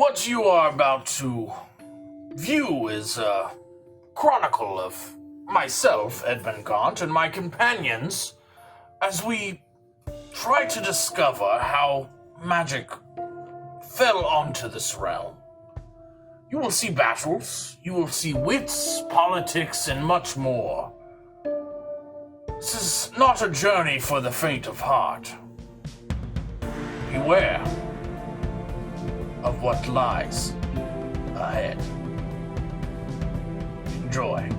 What you are about to view is a chronicle of myself, Edmund Gaunt, and my companions as we try to discover how magic fell onto this realm. You will see battles, you will see wits, politics, and much more. This is not a journey for the faint of heart. Beware of what lies ahead. Enjoy.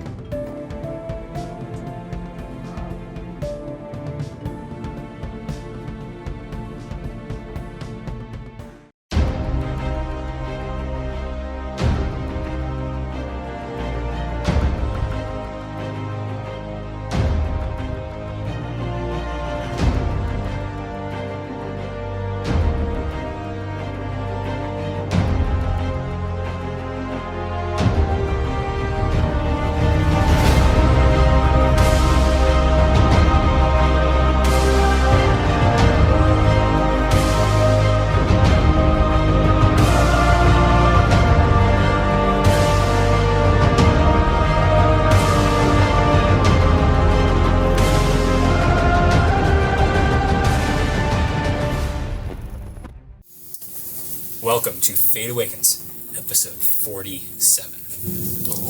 Welcome to Fate Awakens, episode 47.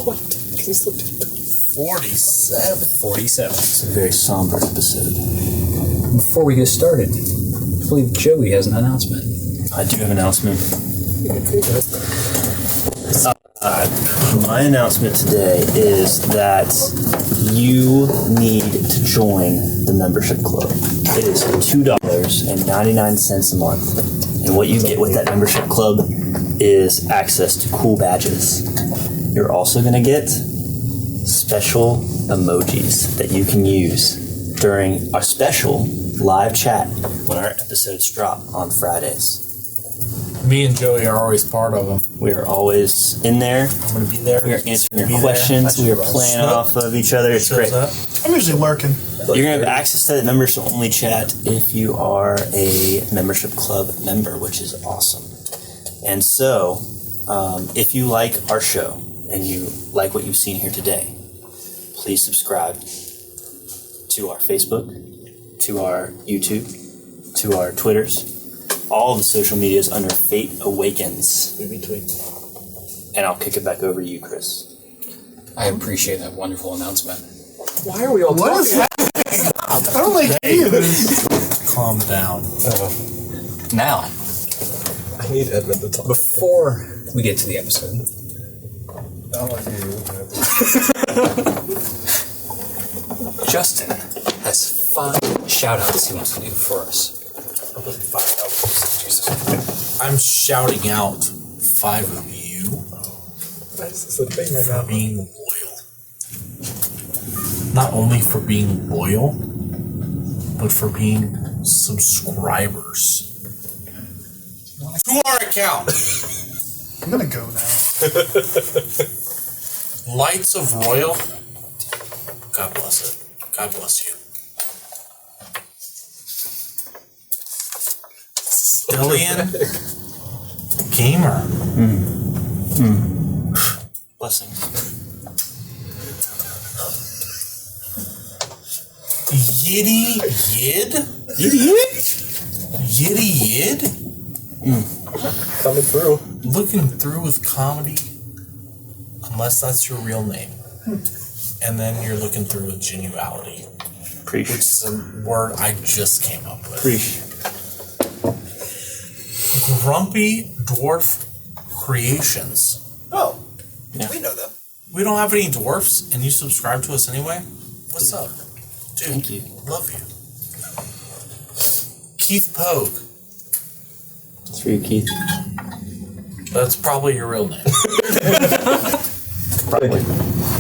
What? 47? 47. It's a very somber episode. Before we get started, I believe Joey has an announcement. I do have an announcement. My announcement today is that you need to join the membership club. It is $2.99 a month. And what you get with that membership club is access to cool badges. You're also going to get special emojis that you can use during our special live chat when our episodes drop on Fridays. Me and Joey are always part of them. We are always in there. I'm going to be there. We are answering your questions. We are playing off of each other. It's great. I'm usually lurking. You're going to have access to that membership-only chat if you are a membership club member, which is awesome. And so, if you like our show and you like what you've seen here today, please subscribe to our Facebook, to our YouTube, to our Twitters, all the social medias under Fate Awakens. In between. And I'll kick it back over to you, Chris. I appreciate that wonderful announcement. Why are we all What is talking? I don't like any of this. Calm down. Now, I need Edmund to talk. before we get to the episode, Justin has 5 shout-outs he wants to do for us. I'm shouting out 5 of you for being loyal. Not only for being loyal, but for being subscribers to our account. I'm gonna go now. Lights of Royal. God bless it. God bless you. Stillian Gamer. Blessings. Yiddy Yid? Yiddy Yid? Coming through. Looking through with comedy, unless that's your real name. And then you're looking through with genuality, Preach. which is a word I just came up with. Preach. Grumpy Dwarf Creations. Oh, Yeah. we know them. We don't have any dwarfs, and you subscribe to us anyway? What's up? Dude, Thank you. Love you. Keith Pogue. It's for you, Keith. That's probably your real name. Probably.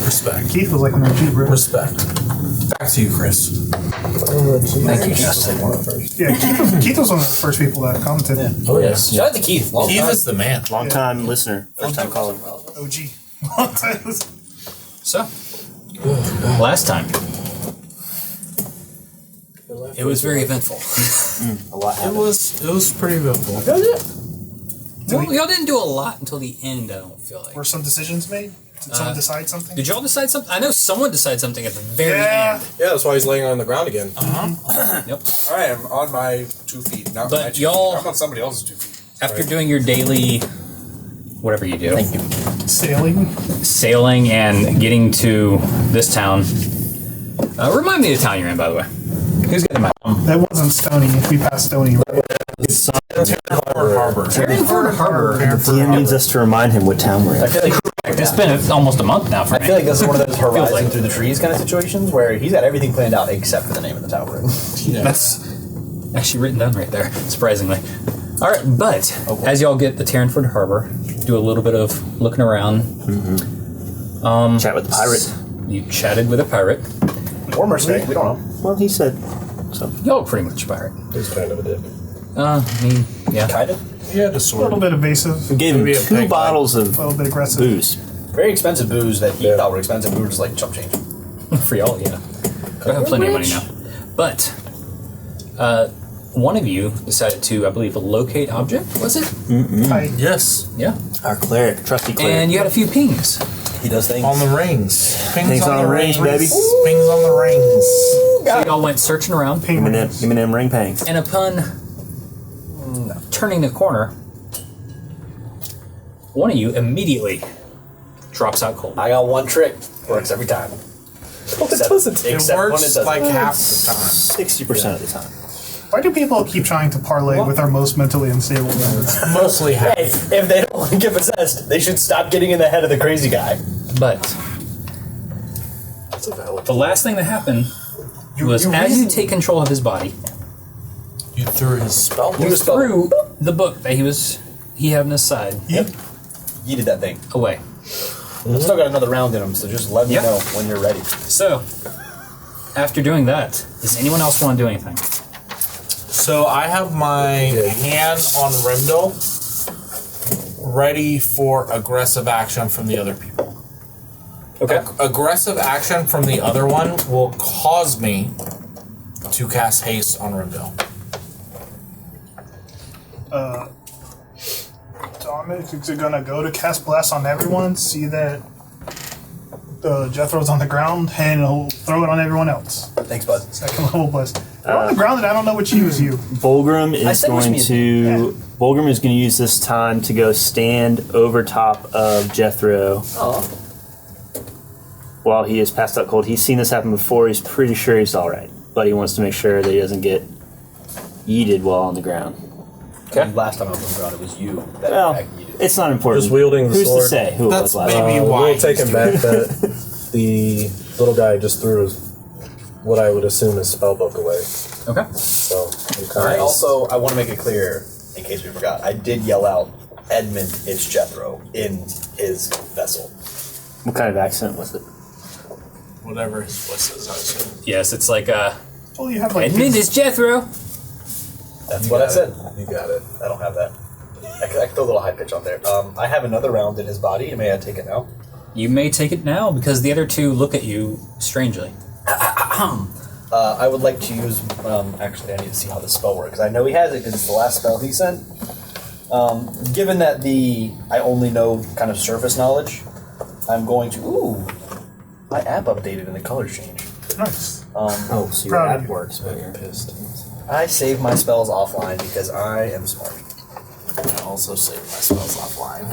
Respect. Keith was like an OG, bro. Respect. Back to you, Chris. Thank you, Justin. Yeah, Keith was one of the first people that commented. Oh, yes. Shout out to Keith. Long Keith time. is the man. Long time listener. First time caller. OG. So, last time, it was very eventful. A lot It happened. was pretty eventful. Well, y'all didn't do a lot until the end, I don't feel like. Were some decisions made? Did someone decide something? Did y'all decide something? I know someone decided something at the very Yeah. end. Yeah, that's why he's laying on the ground again. Yep. I am on my 2 feet, not But my 2 y'all- feet. I'm on somebody else's 2 feet. After doing your daily, whatever you do, Sailing? sailing and getting to this town. Remind me of the town you're in, by the way. Who's got the map? That wasn't Stony. We passed Stony. Right? Harbor. Terranford Harbor. The DM needs us to remind him what town we're in. I feel like It's been almost a month now for I me. feel like this is one of those horizon like- through the trees kind of situations where he's got everything planned out except for the name of the town we're in. That's actually written down right there, surprisingly. All right, but as y'all get to Terranford Harbor, do a little bit of looking around. Chat with the pirate. You chatted with a pirate. Or mercenary, we don't know. Well, he said so. Y'all are pretty much a pirate. He's kind of a dick. I mean, yeah. Kind of. He had a A sword. little bit evasive, We gave him Maybe a 2 peg bottles a of little bit aggressive. booze. Very expensive booze that he Yeah. thought were expensive. We were just like chump change. For y'all, yeah. I have plenty of money now. But one of you decided to, I believe, locate object, was it? I, Yes. Yeah. Our cleric, trusty cleric. And you had a few pings. He does things. On the rings. Things on the rings, baby. Pings on the rings. So y'all went searching around, Give me them ring pangs. and upon turning the corner, one of you immediately drops out cold. I got one trick. Works every time. Except, It except when it works doesn't. like half the time. 60% of the time. why do people keep trying to parlay with our most mentally unstable members? Mostly half. Hey, if they don't want to get possessed, they should stop getting in the head of the crazy guy. But That's a valid. the last thing that happened was as you take control of his body, You threw his spell. You just threw the book that he had on his side yeeted that thing. away. I've still got another round in him, so just let me Yep. know when you're ready. So, after doing that, does anyone else want to do anything? So I have my hand on Rimdal, ready for aggressive action from the other people. Okay. Aggressive action from the other one will cause me to cast haste on Rimdal. Dominic is gonna go to cast bless on everyone, see that Jethro's on the ground, and he'll throw it on everyone else. Thanks, bud. Second level bless. You're on the ground and I don't know which you is you. Volgrim I is said which going means- to Volgrim is going to use this time to go stand over top of Jethro Oh. while he is passed out cold. He's seen this happen before. He's pretty sure he's all right, but he wants to make sure that he doesn't get yeeted while on the ground. Okay. Last time I was on the ground, it was you that Well, yeeted. it's not important. Just wielding the Who's sword. to say who it That's was last maybe time? why We'll he's take him doing back that the little guy just threw his, what I would assume is spellbook away. Okay. So I'm All right. kind of Also, I want to make it clear, in case we forgot, I did yell out, Edmund, it's Jethro, in his vessel. What kind of accent was it? Whatever his voice is, I assume. Yes, it's like, Well, you have like Edmund is Jethro. That's what I said. You got it. I don't have that. I can throw a little high pitch on there. I have another round in his body. May I take it now? You may take it now because the other two look at you strangely. I would like to use. Actually, I need to see how this spell works. I know he has it because it's the last spell he sent. Given that I only know kind of surface knowledge, I'm going to. Ooh, my app updated and the colors changed. nice. Oh, so your Proud of app you. works, but you're pissed. I save my spells offline because I am smart. I also save my spells offline.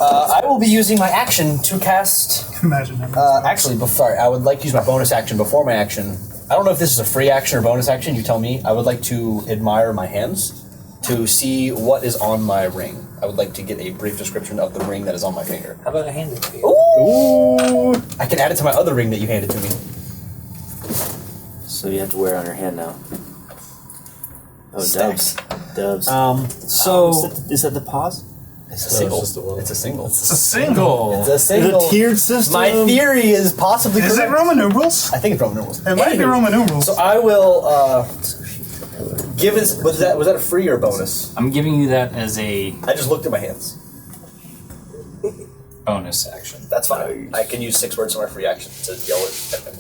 I will be using my action to cast. Imagine him. Actually, sorry, I would like to use my bonus action before my action. I don't know if this is a free action or bonus action. You tell me. I would like to admire my hands to see what is on my ring. I would like to get a brief description of the ring that is on my finger. How about a hand? Ooh! I can add it to my other ring that you handed to me. So you have to wear it on your hand now. Oh, Stacks. doves. So Is that the pause? it's a No, single. it's just the one. It's a single. It's a single. It's a single. tiered system. My theory is possibly Is it correct. Roman numerals? I think it's Roman numerals. It might be Anywho, Roman numerals. So I will give it. Was that a free or bonus? I'm giving you that as a I just looked at my hands. bonus action. That's fine. I can use 6 words from my free action to yell at him.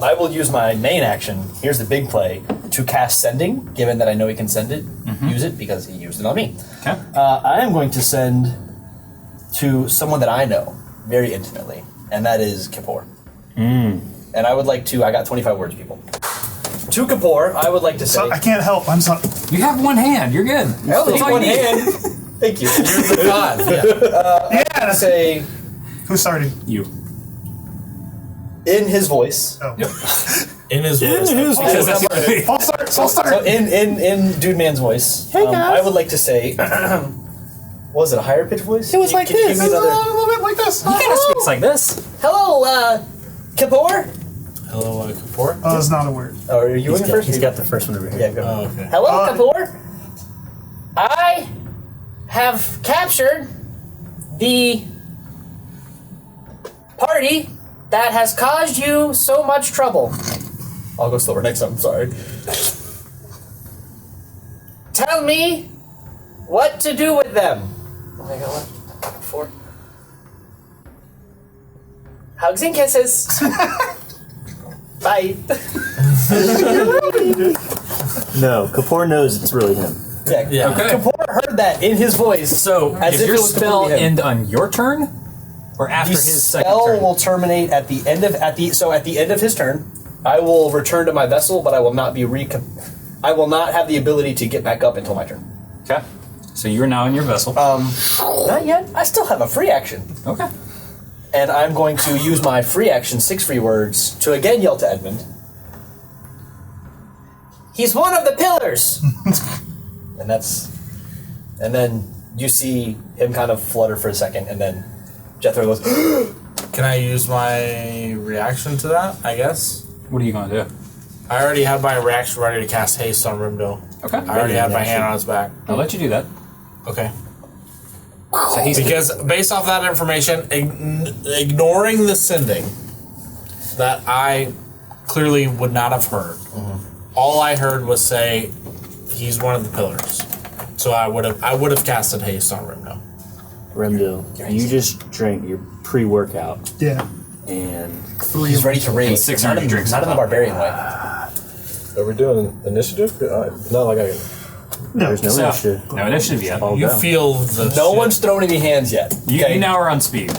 I will use my main action. Here's the big play to cast sending. Given that I know he can send it, use it because he used it on me. Okay. I am going to send to someone that I know very intimately, and that is Kippur. And I would like to. I got 25 words, people. To Kippur, I would like to say. So I can't help. I'm sorry. You have one hand. You're good. I only That's need all one you need. hand. Thank you. You're the god. Yeah. Yeah. I say Who started? You. in his voice. Oh. In his voice. Because that's the only- I'll start. I'll start. So in Dude Man's voice. Hey guys. I would like to say. Was it a higher pitched voice? It was Like Can you this. give me A another? little bit like this. He kind of speaks like this. Hello, Kippur. Hello, Kapoor. Oh, it's not a word. Oh, are you in first? He's got the first one over here. Yeah, go. Oh, okay. Hello, Kippur. I have captured the party that has caused you so much trouble. I'll go slower next time. I'm sorry. Tell me what to do with them. Oh, I got one. 4. Hugs and kisses. Bye. No, Kapoor knows it's really him. Yeah. Okay. Kapoor heard that in his voice. So, As if if your it was spell completely him. end on your turn, or after The his second spell turn? will terminate at the end of at the end of his turn. I will return to my vessel, but I will not be I will not have the ability to get back up until my turn. Okay. So you're now in your vessel. Not yet. I still have a free action, Okay. and I'm going to use my free action, 6 free words, to again yell to Edmund. He's one of the pillars, and then you see him kind of flutter for a second, and then Jethro goes. Can I use my reaction to that? I guess. What are you going to do? I already have my reaction ready to cast haste on Rimdo. Okay. I already have my hand on his back. I'll let you do that. Okay. So he's Because based off that information, ignoring the sending that I clearly would not have heard, all I heard was say he's one of the pillars. So I would have casted haste on Rimdo. Remdo, you just drank your pre-workout, Yeah. and He's ready to rage. 600 not in, drinks not in the on top. barbarian way. Are we doing initiative? Not like I. No. there's no So, initiative. no initiative yet. All You down. feel the No shit. one's thrown any hands yet. You now are on speed.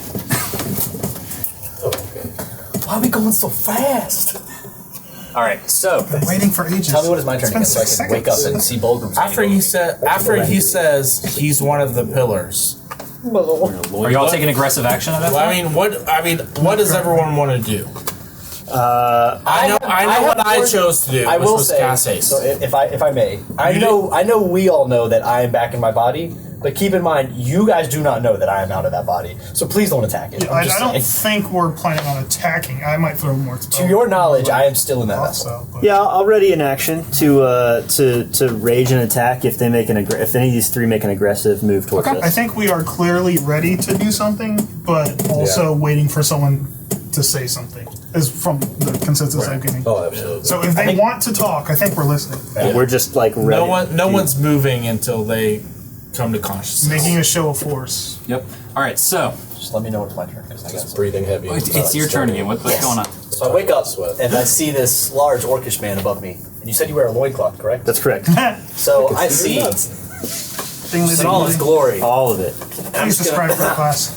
Why are we going so fast? All right. So Been waiting for ages. Tell me what is my turn It's been again so I 6 can wake up seconds. and see Bulgrim. After he says he's one of the pillars. are y'all taking aggressive action at that Well, point? what does everyone want to do? I know what I chose to do. I which will was say, cast haste. so if I may, I You know we all know that I am back in my body, but keep in mind you guys do not know that I am out of that body. So please don't attack it. I I'm just don't saying. think we're planning on attacking. I might throw more spells. To your knowledge, I am still in that vessel. Also, but Yeah, I'll ready an action to rage and attack if they make if any of these 3 make an aggressive move towards us. I think we are clearly ready to do something, but also waiting for someone to say something. Is from the consensus I'm getting. Oh, absolutely. So if they want to talk, I think we're listening. We're just like ready. no one's moving until they come to consciousness. Making a show of force. Yep. All right. So Just let me know when it's my turn. 'Cause I Just got breathing heavy. it's your turn again. What's going on? So I wake up Sweat. and I see this large orcish man above me. And you said you wear a loincloth, correct? That's correct. So I see Thing in all its glory. All of it. Please describe for the class.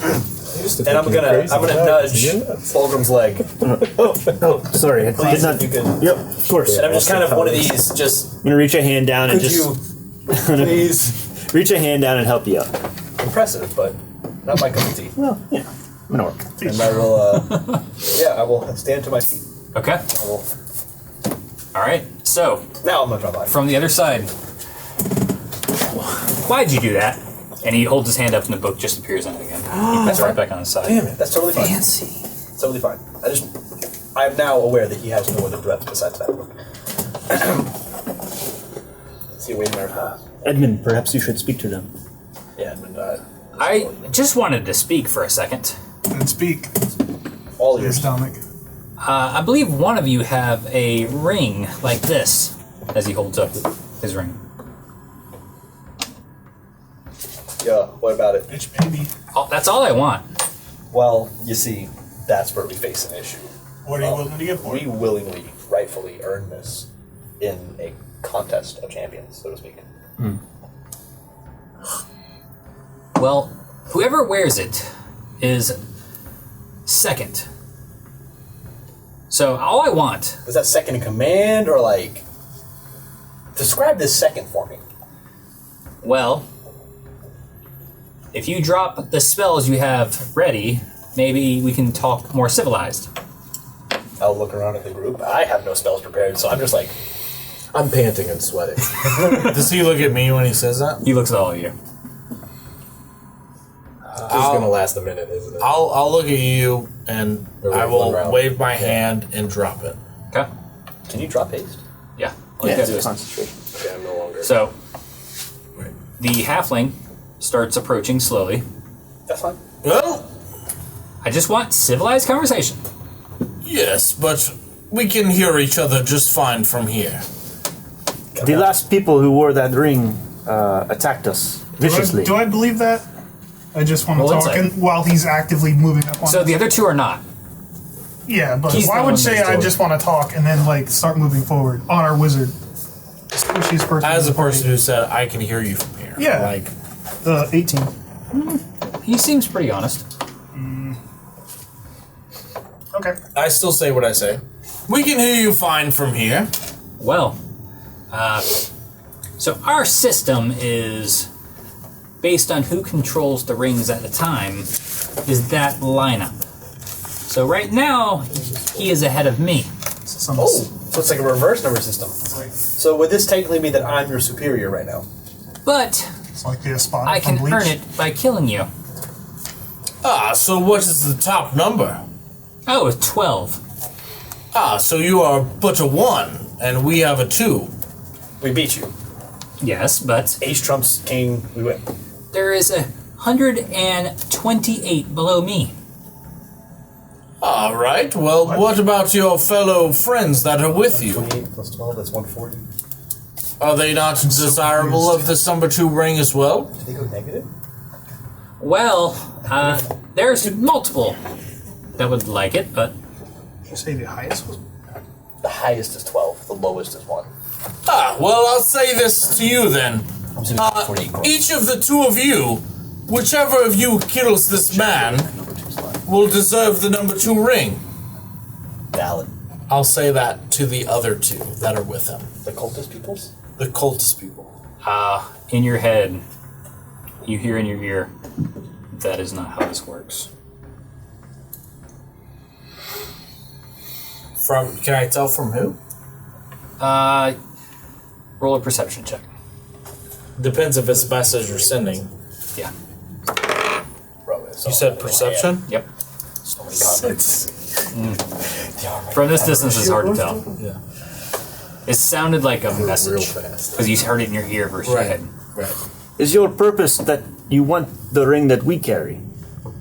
And I'm gonna nudge Fulgrim's leg. Oh, sorry. I Please, did not. if you could. Yep, of course. And I'm just kind of one of these. Just I'm gonna reach a hand down and could just you please? reach a hand down and help you up. Impressive, but not my cup of tea. Well, yeah, I'm gonna work. And I will. I will stand to my feet. Okay. I will. All right. So Now I'm gonna drop by. from the other side, why'd you do that? And he holds his hand up, and the book just appears on it again. He puts it right back on his side. Damn it, that's totally fine. Totally fine. I am now aware that he has no other threat besides that book. See, waiting there. Edmund, perhaps you should speak to them. Yeah, and I just wanted to speak for a second. And speak. all Yes, yours. Dominic. I believe one of you have a ring like this, as he holds up his ring. Yeah, what about it? Bitch, baby. Oh, that's all I want. Well, you see, that's where we face an issue. What are you willing to give for it? We willingly, rightfully earned this in a contest of champions, so to speak. Well, whoever wears it is second. So all I want... Was that second in command, or like... Describe this second for me. Well, if you drop the spells you have ready, maybe we can talk more civilized. I'll look around at the group. I have no spells prepared, so I'm just like... I'm panting and sweating. Does he look at me when he says that? He looks at all of you. This is going to last a minute, isn't it? I'll look at you and Or I one will round. wave my hand and drop it. Okay? Can you drop haste? Yeah. All you Yeah, gotta do it's is- concentration. Okay, I'm no longer. So, the halfling starts approaching slowly. That's fine. Well, I just want civilized conversation. yes, but we can hear each other just fine from here. The last people who wore that ring attacked us viciously. Do I believe that? I just want to Roll talk insight. and while he's actively moving up on So us. the other two are not. Yeah, but He's why the would one say that's I doing just want to talk and then like start moving forward on our wizard? Squishiest person. As in a the party. person who said I can hear you from here. Yeah. Like 18. He seems pretty honest. Okay. I still say what I say. We can hear you fine from here. Well, so our system is based on who controls the rings at the time, is that lineup. So right now, he is ahead of me. Some Oh, so it's like a reverse number system. So would this technically mean that I'm your superior right now? But It's like the spot I from can Bleach. earn it by killing you. Ah, so what is the top number? Oh, it's 12. Ah, so you are but a 1, and we have a 2. We beat you. Yes, but Ace trumps king, we win. there is 128 below me. All right, well, what about your fellow friends that are with you? 28 plus 12, that's 140. Are they not desirable of this number 2 ring as well? Did they go negative? Well, there's multiple that would like it, but Did you say the highest was? The highest is 12, the lowest is 1. Ah, well, I'll say this to you then. I'm assuming 48 gross. Each of the 2 of you, whichever of you kills this man, Number 2 slot. will deserve the number 2 ring. Valid. I'll say that to the other 2 that are with him. The cultist peoples? The cultist people. in your head, you hear in your ear, that is not how this works. Can I tell from who? Roll a perception check. Depends if it's a message you're sending. Yeah. Bro, it's You all said over my perception? head. Yep. So many comments. From this distance, it's hard to tell. Yeah. It sounded like a Real message fast. because you heard it in your ear versus your Right. head. Right. Is your purpose that you want the ring that we carry?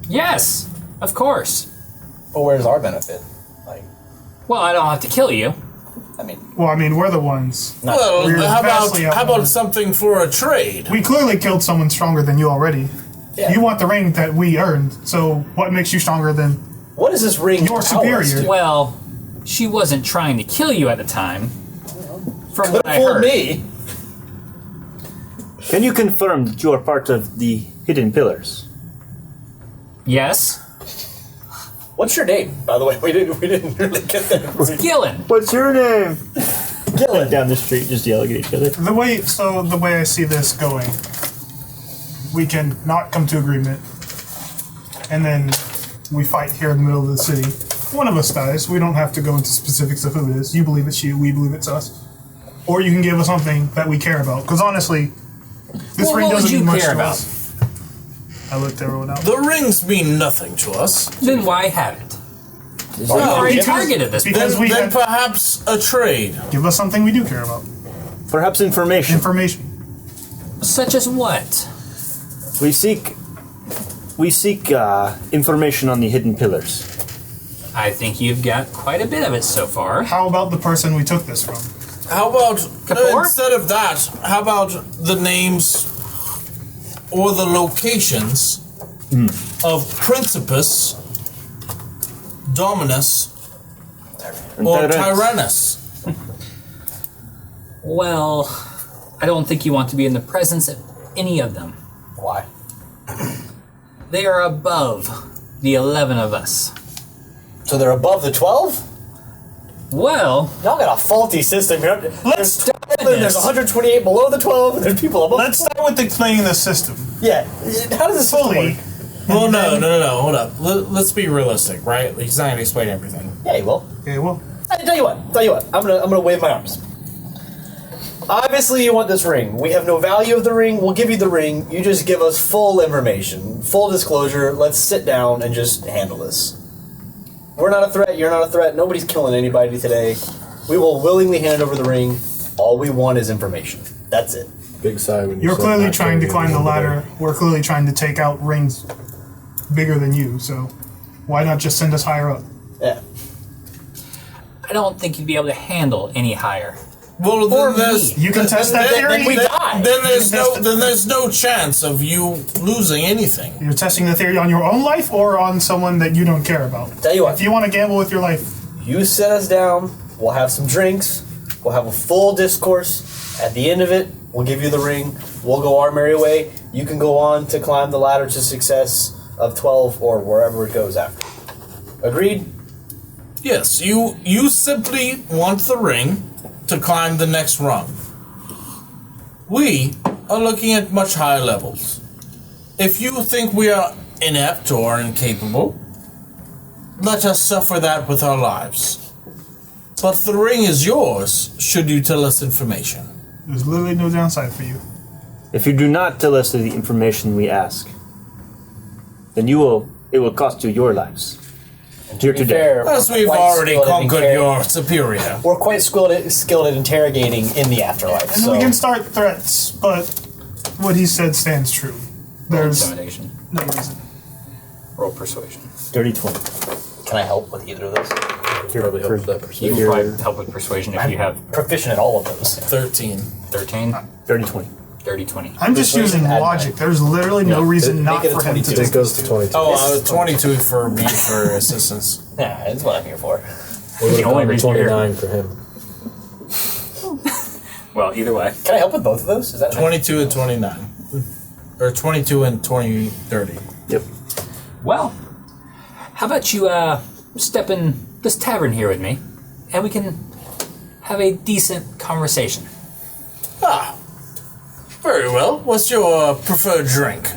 Yes, of course. But where's our benefit? Like, Well, I don't have to kill you. I mean, Well, I mean, we're the ones. Well, We're how vastly about outnumbered. something for a trade? We clearly killed someone stronger than you already. Yeah. You want the ring that we earned, so what makes you stronger than... what is this ring? You're tell us superior. to? Well, she wasn't trying to kill you at the time. From Could what I fool heard. me. Can you confirm that you are part of the Hidden Pillars? Yes. What's your name, by the way? We didn't really get that. Gillen. What's your name? Killing down the street, just yelling at each other. The way I see this going, we can not come to agreement, and then we fight here in the middle of the city. One of us dies. We don't have to go into specifics of who it is. You believe it's you, we believe it's us. Or you can give us something that we care about. Because honestly, this Well, ring what would doesn't you mean much care to about? us. I looked everyone out. The rings mean nothing to us. Then why have it? You Well, are a because- target of this. because- Then, we then had- perhaps a trade. Give us something we do care about. Perhaps information. Information. Such as what? We seek information on the Hidden Pillars. I think you've got quite a bit of it so far. How about the person we took this from? How about, Kapoor? instead of that, how about the names or the locations of Principus, Dominus, or Tyrannus? Well, I don't think you want to be in the presence of any of them. Why? They are above the 11 of us. So they're above the 12? Well, Y'all got a faulty system. Let's There's 128 below the 12, and there's people above. let's start with explaining the system Yeah. How does this system fully. work? Well, no. Hold up. Let's be realistic, right? He's not gonna explain everything. Yeah, you will. Okay, well, Tell you what. I'm gonna wave my arms. Obviously, you want this ring. We have no value of the ring. We'll give you the ring. You just give us full information, full disclosure. Let's sit down and just handle this. We're not a threat. You're not a threat. Nobody's killing anybody today. We will willingly hand over the ring. All we want is information. That's it. Big sigh when you're said clearly not trying to killing climb the anybody. ladder. We're clearly trying to take out rings bigger than you, so why not just send us higher up? Yeah. I don't think you'd be able to handle any higher. Well, Or then there's You can test that theory. then we die. then there's no chance of you losing anything. You're testing the theory on your own life or on someone that you don't care about. Tell you what. If you want to gamble with your life, You sit us down. We'll have some drinks. We'll have a full discourse. At the end of it, we'll give you the ring. We'll go our merry way. You can go on to climb the ladder to success of 12 or wherever it goes after. Agreed? Yes, you simply want the ring to climb the next rung. We are looking at much higher levels. If you think we are inept or incapable, let us suffer that with our lives. But the ring is yours should you tell us information. there's literally no downside for you. If you do not tell us the information we ask, then it will cost you your lives. Here To be today. fair, As we're we've quite already skilled at conquered interrog- your superior. We're quite skilled at interrogating in the afterlife. And So we can start threats, but what he said stands true. There's Intimidation. no reason. Roll persuasion. Dirty 20. can I help with either of those? Probably help with that You persuasion. can probably help with persuasion if you have Proficient at all of those. 13. 13, Dirty 20. 30, 20. I'm just Persuasion using add logic. nine. There's literally no reason not make it a for him to 22. It goes to 22. Oh, 22 for me for assistance. Yeah, that's what I'm here for. We would the have only gone to reason you're here. 29 for him. Well, either way. Can I help with both of those? Is that 22 and 29. Or 22 and 30. Yep. Well, how about you step in this tavern here with me, and we can have a decent conversation. Ah, very well. What's your preferred drink?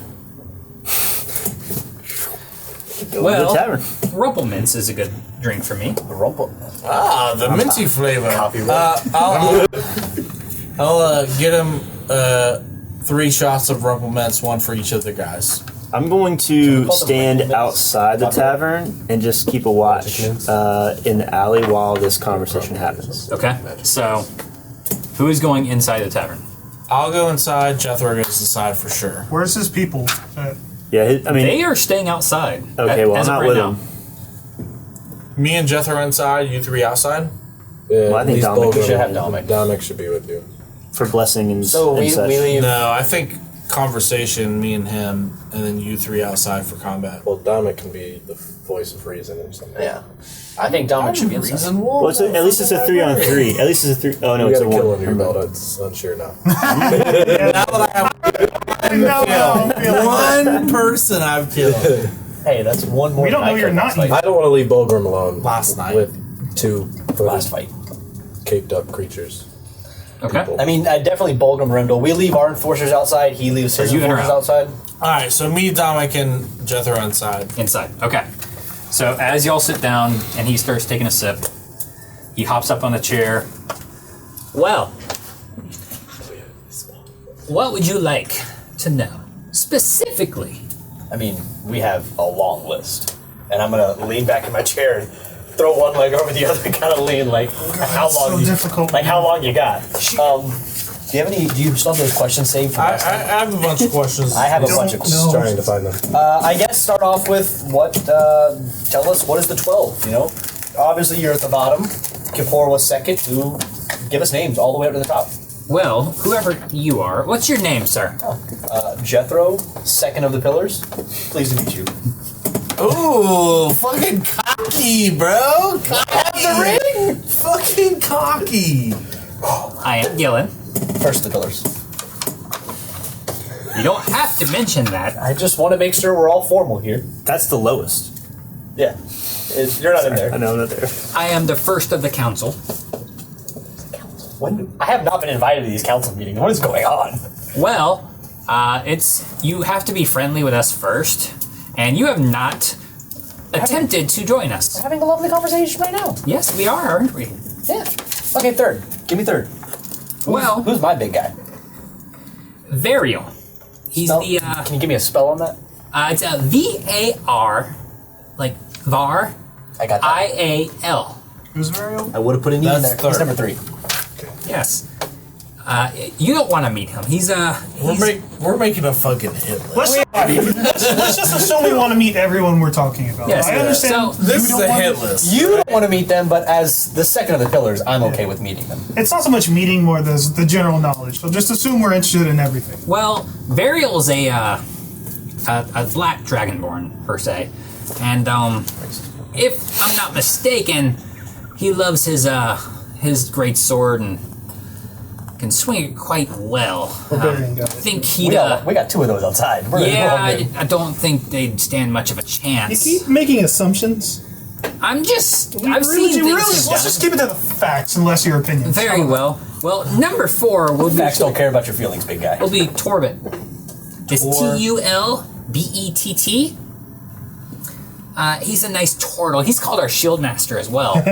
Well, the tavern. Rumpelmints is a good drink for me. Rumple? Ah, the minty flavor. Copyright. I'll get him 3 shots of Rumpelmints, 1 for each of the guys. I'm going to stand outside the tavern and just keep a watch in the alley while this conversation happens. Okay. So, who is going inside the tavern? I'll go inside. Jethro goes inside for sure. Where's his people? Yeah, I mean, They are staying outside. okay, well, as I'm of not right with now. him. Me and Jethro inside. You 3 outside. Yeah, Well, I at think least Dominic Bolger- should have Dominic. Dominic should be with you. For blessing and, So and we such. leave. No, I think conversation. Me and him, and then you 3 outside for combat. Well, Dominic can be the voice of reason or something. Yeah. I think Dominic should be inside. Well, at least it's a 3-on-3. At least it's a 3. Oh, no, You it's a gotta kill 1. under your belt. That's unsure now. One person I've killed Hey, that's one more. We don't than I know you're killed not last night. I don't want to leave Bolgrim alone last night. with 2 Last fight. caped up creatures. Okay. People. I mean, definitely Bolgrim Rendell. We leave our enforcers outside. He leaves his you in or enforcers out? outside. All right, so me, Dominic, and Jethro inside. Inside. Okay. So as y'all sit down and he starts taking a sip, he hops up on the chair. Well, what would you like to know specifically? I mean, we have a long list, and I'm gonna lean back in my chair and throw one leg over the other, kind of lean like how long? so you, difficult. Like how long you got? Do you have any? Do you still have those questions saved for I last time? have a bunch of questions. I have a bunch of No. questions. Trying to find them. I guess start off with what? Tell us what is the 12? You know, obviously you're at the bottom. Kippur was second. Who? Give us names all the way up to the top. Well, whoever you are, what's your name, sir? Jethro, second of the pillars. Pleased to meet you. Ooh, fucking cocky, bro. Cocky. The ring. Fucking cocky. I am Gillen. First of the pillars. You don't have to mention that. I just want to make sure we're all formal here. That's the lowest. Yeah. You're not in I there. know I'm not there. I am the first of the council. I have not been invited to these council meetings. What is going on? Well, you have to be friendly with us first, and you have not attempted to join us. We're having a lovely conversation right now. Yes, we are, aren't we? Yeah. Okay, third. Give me third. Who's my big guy? Varial. He's Spell- the, Can you give me a spell on that? it's a V-A-R, like var, I got that. I-A-L. Who's Varial? I would have put an E in That's there. He's third. number 3. Yes. You don't want to meet him. We're making a fucking hit list. Let's just assume we want to meet everyone we're talking about. Yes, I understand. so This you is don't a want hit to- list. You don't want to meet them, but as the second of the pillars, I'm okay with meeting them. It's not so much meeting, more the general knowledge. So just assume we're interested in everything. Well, Varial is a black dragonborn per se, and if I'm not mistaken, he loves his great sword and can swing it quite well. Barbarian guy. I think We he'd. got 2 of those outside. We're Yeah, all good. I don't think they'd stand much of a You chance. keep making assumptions. I've seen Let's things he's just done. keep it to the facts and less your opinions. Very well. Well, number 4 will be Facts don't care about your feelings, big guy. Torbett. It's Tulbett. He's a nice turtle. He's called our shield master as well.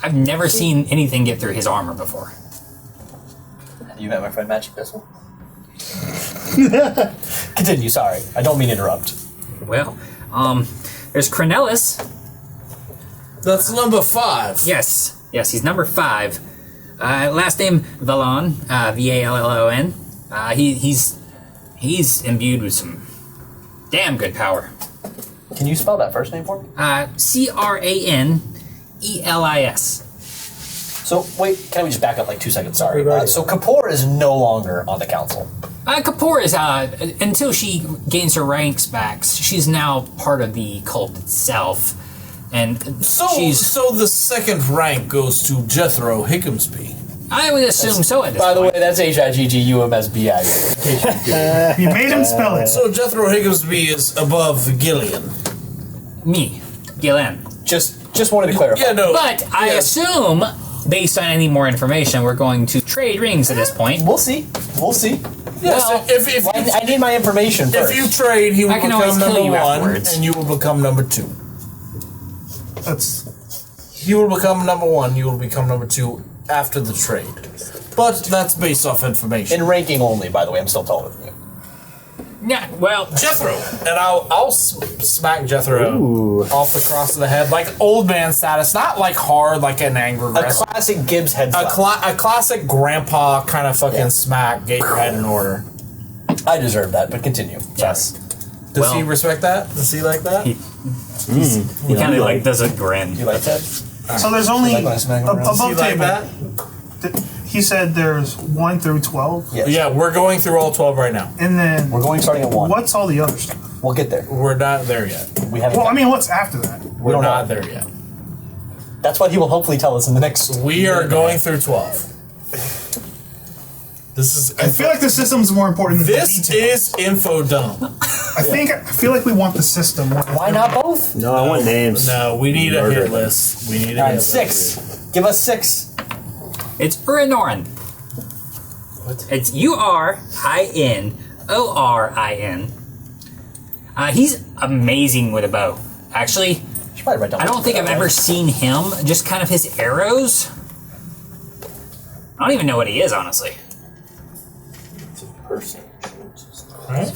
I've never seen anything get through his armor before. You met my friend Magic Pistol? Continue, sorry. I don't mean to interrupt. Well, there's Cronellus. That's number 5. Yes, he's number 5. Last name Valon, V-A-L-L-O-N. He's imbued with some damn good power. Can you spell that first name for me? C-R-A-N-E-L-I-S. So, wait, can we just back up like 2 seconds? Sorry. So Kapoor is no longer on the council. Kapoor is, until she gains her ranks back, she's now part of the cult itself. And So the second rank goes to Jethro Higginsby. I would assume so at this By the way, point. that's H-I-G-G-U-M-S-B-I. You made him spell it. So Jethro Higginsby is above Gillian. Me, Gillen. Just wanted to clarify. Yeah, no. But I assume, based on any more information, we're going to trade rings at this point. We'll see. Yes, well, if I need my information first. you trade, he will I can always become kill number you 1, afterwards. and you will become number 2. That's He will become number 1, you will become number 2 after the trade. But that's based off information. In ranking only, by the way. I'm still taller than you. Yeah, well, Jethro, and I'll smack Jethro off across the head, like old man status, not like hard, like an angry A wrestler. classic Gibbs head slap. A classic grandpa kind of fucking smack, get your head in order. I deserve that, but continue. yes. Does he respect that? Does he like that? He kind of like does a grin. You like that? so. There's only Like when I smack him around? Does he above like table. that? He said there's 1 through 12, Yes. Yeah, we're going through all 12 right now. and then We're going starting at 1. what's all the other stuff? We'll get there. We're not there yet. We haven't. Well, I mean, what's after that? We're don't not know. there yet. That's what he will hopefully tell us in the next. We are going through 12. This is. I feel like the system's more important than This the detail. is info dump. I feel like we want the system. More than Why not both? No, I want names. No, we need a Murder hit them. list. We need a All hit right, list. 6. Give us 6. It's Urinorin. It's U-R-I-N-O-R-I-N. He's amazing with a bow. Actually, Should probably write down I don't think I've ever seen him. Just kind of his arrows. I don't even know what he is, honestly. Person. Right.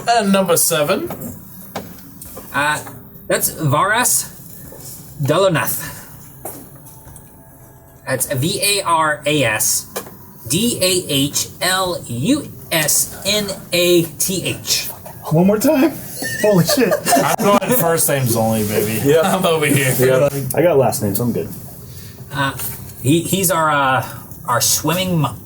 And number 7. That's Varas Dolonath. That's V-A-R-A-S-D-A-H-L-U-S-N-A-T-H. One more time. Holy shit! I'm going first names only, baby. Yeah. I'm over here. I got last names. I'm good. He's our swimming monk.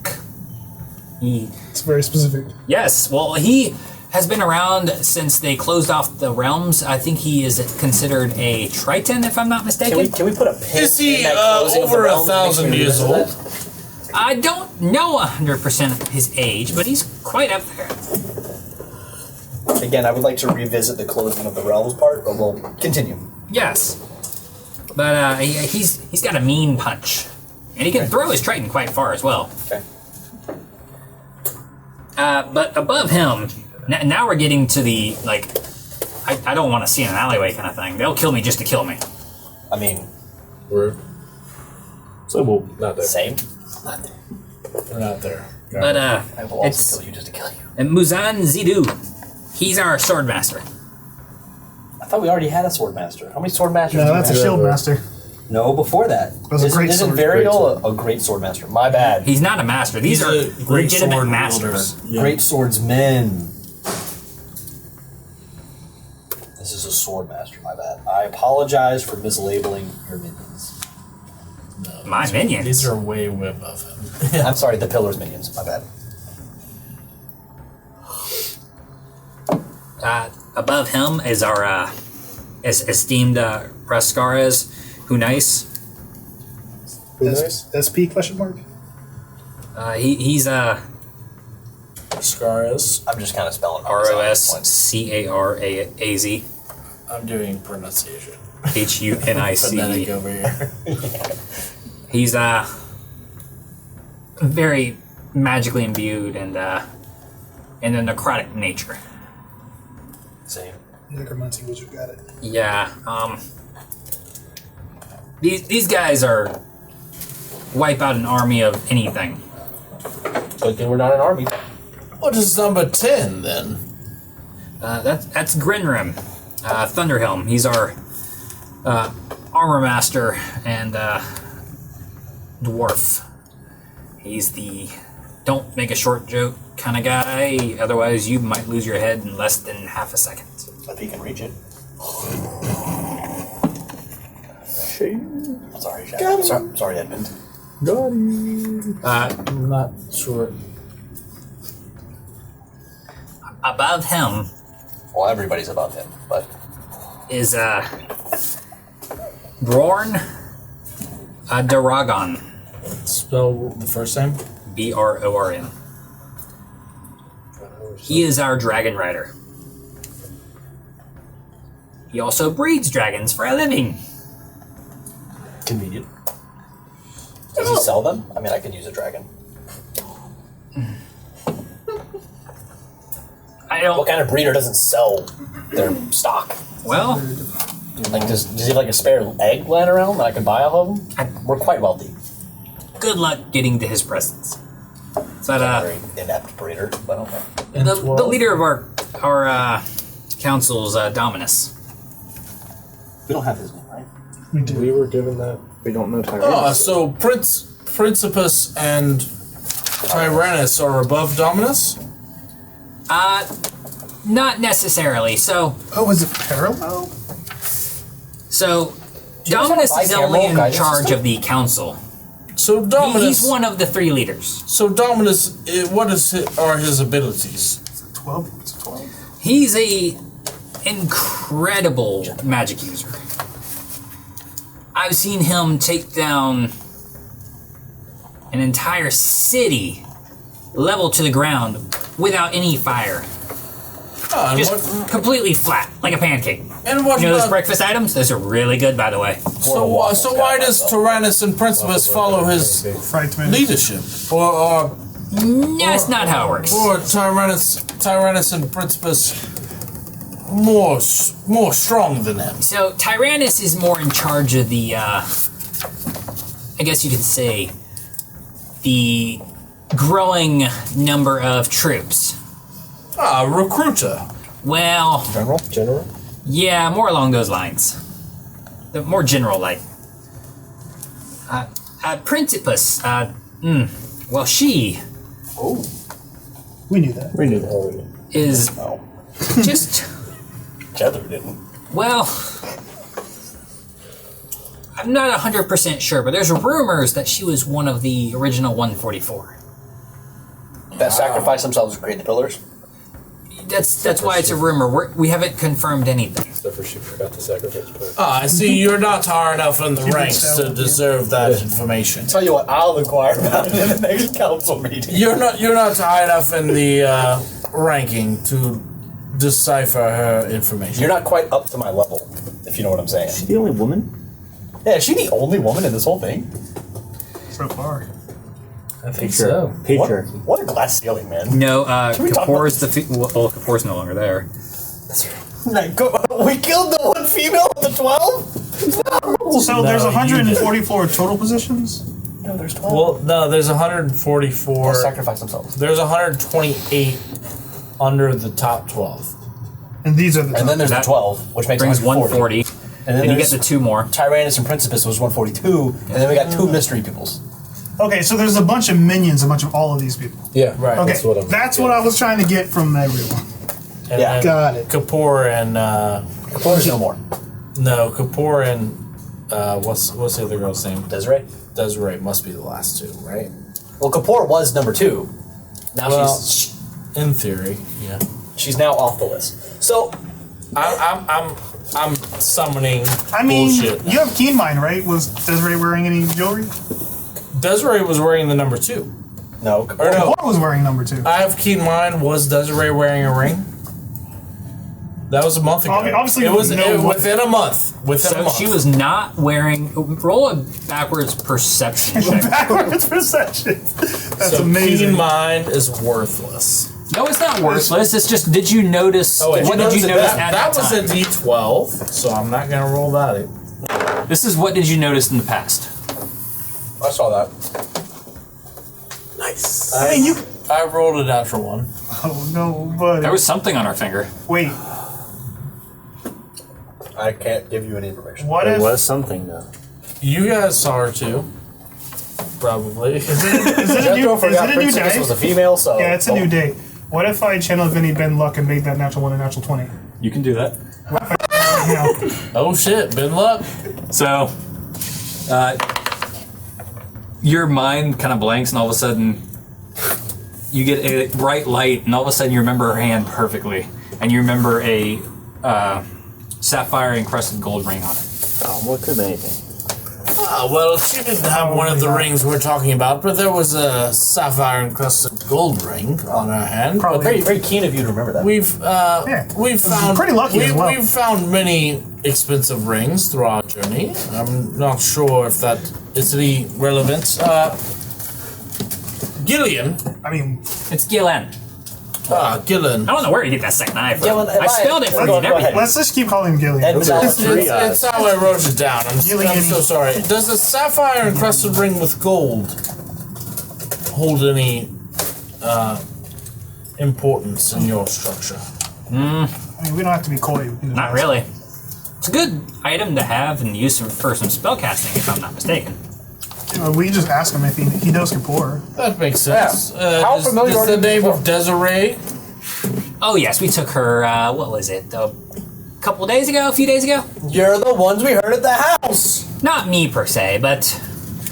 It's very specific. Yes, well, he has been around since they closed off the realms. I think he is considered a Triton, if I'm not mistaken. Can we put a pin Is he in that closing of the over realms to make 1,000 sure years we old? visit I don't know 100% his age, but he's quite up there. Again, I would like to revisit the closing of the realms part, but we'll continue. Yes. But he's got a mean punch. And he can throw his Triton quite far as well. Okay. But above him, now we're getting to the, like, I don't want to see in an alleyway kind of thing. They'll kill me just to kill me. I mean, We're so we'll not there. same. We're not there. But, I will it's also kill you just to kill you. and Muzan Zidu. He's our swordmaster. I thought we already had a sword master. How many sword masters? No, do you that's a have? shield master. No, before that. was a great Isn't sword. Varial a great sword master? My bad. He's not a master. These He's are a great legitimate sword masters. wielder. Yeah. Great swordsmen. This is a sword master. My bad. I apologize for mislabeling your minions. My minions. These are way above him. I'm sorry, the pillars minions. My bad. Above him is our esteemed Rascaras, who nice. Who nice? SP question mark? He's Scaras. I'm just kind of spelling my design at this point. ROSCARAAZ I'm doing pronunciation. HUNIC. Phonetic over here. He's very magically imbued and a necrotic nature. Same. Necromancy wizard got it. Yeah. These guys are wipe out an army of anything. Good thing we're not an army. What is number 10 then? That's Grinrim Thunderhelm. He's our armor master and dwarf. He's the don't make a short joke kind of guy, otherwise you might lose your head in less than half a second. If he can reach it. Sorry, Jack. Sorry, Edmund. I'm not sure. Above him Well, everybody's above him, but is Brorn Daragon. Spell the first name? Brorn. He is our dragon rider. He also breeds dragons for a living. convenient. Does he sell them? I mean, I could use a dragon. I don't. What kind of breeder doesn't sell their stock? Well, Like, does he have like a spare egg laying around that I could buy off of him? We're quite wealthy. good luck getting to his presence. But Very inept breeder, but okay. the leader of our council's Dominus. We don't have his name, right? We were given that. We don't know Tyrannus. Oh, so Principus and Tyrannus are above Dominus? Not necessarily. So Oh, is it parallel? Dominus is bicameral only in guidance charge system? of the council. So Dominus. He's one of the three leaders. So Dominus, are his abilities? 12? It's 12. He's a incredible magic user. I've seen him take down an entire city level to the ground without any fire. Oh, and Just what, completely flat, like a pancake. and what You know those about, breakfast items? Those are really good, by the way. so why does Tyrannus and Principus follow his Frightman. leadership? Or That's not how it works. or Tyrannus and Principus more strong than him? So Tyrannus is more in charge of the, I guess you could say, the growing number of troops. Ah, recruiter. Well, General? yeah, more along those lines. The more general, like. Principus, well, she We knew that. We knew that. is No. just, Jether didn't. well, I'm not 100% sure, but there's rumors that she was one of the original 144. That sacrifice themselves to create the pillars? That's why it's a rumor. We haven't confirmed anything. Except for she forgot to sacrifice part. I see you're not high enough in the ranks to deserve that information. Tell you what, I'll inquire about it in the next council meeting. You're not high enough in the ranking to decipher her information. You're not quite up to my level, if you know what I'm saying. Is she the only woman? Yeah, is she the only woman in this whole thing? So far. I think so. Patriarchy. What a glass ceiling, man. No, we talk about Kapoor's well, Kapoor's no longer there. We killed the one female of the 12? So there's 144 total positions? No, there's 12. Well, no, there's 144. They'll sacrifice themselves. There's 128 under the top 12. And these are the top. And then there's the 12, which makes Brings 140. 140. And then you there's get the 2 more. Tyrannus and Principus was 142. And then we got 2 mystery peoples. Okay, so there's a bunch of minions, a bunch of all of these people. Yeah, Right. Okay, That's what what I was trying to get from everyone. And Yeah. then Got it. Kapoor and There's no more. no, Kapoor and what's the other girl's name? Desiree? Desiree must be the last 2, right? Well, Kapoor was number 2. Now Well, in theory, yeah. she's now off the list. So I'm summoning I mean, bullshit. you have keen mind, right? Was Desiree wearing any jewelry? Desiree was wearing the number 2. no, Or no, Kapoor was wearing number 2. I have keen mind. Was Desiree wearing a ring? That was a month ago. Obviously, it was no. within a month. Within a So month. she was not wearing. Roll a backwards perception check. Backwards perception. That's so amazing. keen mind is worthless. No, it's not worthless. It's just, did you notice? Oh, wait, what did you notice at that was time? a D12, so I'm not gonna roll that. This is what did you notice in the past? I saw that. Nice. I mean, you. I rolled a natural one. Oh no, buddy. There was something on her finger. Wait, I can't give you any information. what There if? was something, though. You guys saw her too. Probably. Is it a new, Jethro is forgot it a new Principus day? was a female, so... Yeah, it's a new day. What if I channel Vinny Ben Luck and made that natural 1 a natural 20? You can do that. You know, Oh shit, Ben Luck. So, your mind kind of blanks, and all of a sudden, you get a bright light, and all of a sudden, you remember her hand perfectly, and you remember a sapphire encrusted gold ring on it. Oh, what could be anything? Well, she didn't have one of the rings we're talking about, but there was a sapphire encrusted gold ring on her hand. Probably. Very, very keen of you to remember that. We've found pretty lucky as well. We've found many expensive rings through our journey. I'm not sure if that is any relevant. Gillian. I mean, It's Gillen. Gillen. I don't know where you get that second I from. Gillen, I spelled it for you go and ahead. everything. let's just keep calling him Gillian. Edmund Alice. It's how I wrote it down. I'm Gillian. so sorry. Does a sapphire encrusted ring with gold hold any importance in your structure? I mean, we don't have to be coy. We can Not really. It's a good item to have and use for some spellcasting, if I'm not mistaken. We can just ask him if he knows Kapoor. That makes sense. How familiar is are the you with name Kapoor? of Desiree? Oh yes, we took her. What was it? A couple days ago, a few days ago. You're the ones we heard at the house. Not me per se, but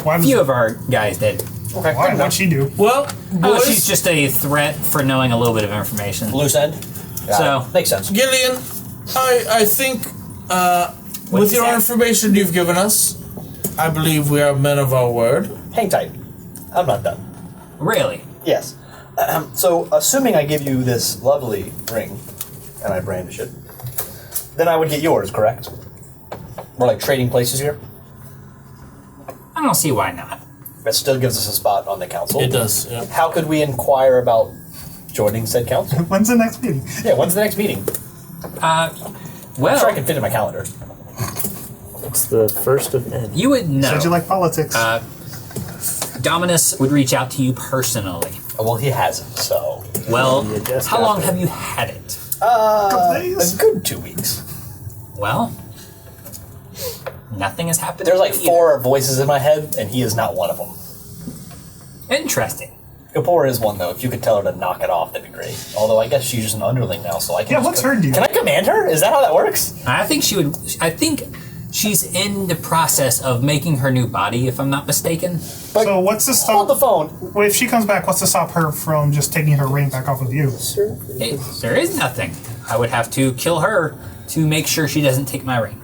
Why a was few of our guys did. Okay, Why? What'd she do? Well, Oh, boys, she's just a threat for knowing a little bit of information. Loose end. Got So- it. Makes sense. Gillian, I think with you your say? information you've given us, I believe we are men of our word. Hang tight. I'm not done. Really? Yes. So, assuming I give you this lovely ring, and I brandish it, then I would get yours, correct? We're like trading places here. I don't see why not. That still gives us a spot on the council. It does. Yeah. How could we inquire about joining said council? When's the next meeting? Yeah, when's the next meeting? I'm Well, sure I can fit in my calendar. It's the first of N. you would know. Said you like politics. Dominus would reach out to you personally. Oh, well, he hasn't, so... Well, Yeah, just how long after. have you had it? Couple A days. good 2 weeks. Well, nothing has happened. There's like either. 4 voices in my head, and he is not one of them. Interesting. Kapoor is one, though. If you could tell her to knock it off, that'd be great. Although I guess she's just an underling now, so I can. Yeah, just what's her deal? Can I command her? Is that how that works? I think she She's in the process of making her new body, if I'm not mistaken. So what's to stop? Hold the phone. Wait, if she comes back, what's to stop her from just taking her ring back off of you? There is nothing. I would have to kill her to make sure she doesn't take my ring.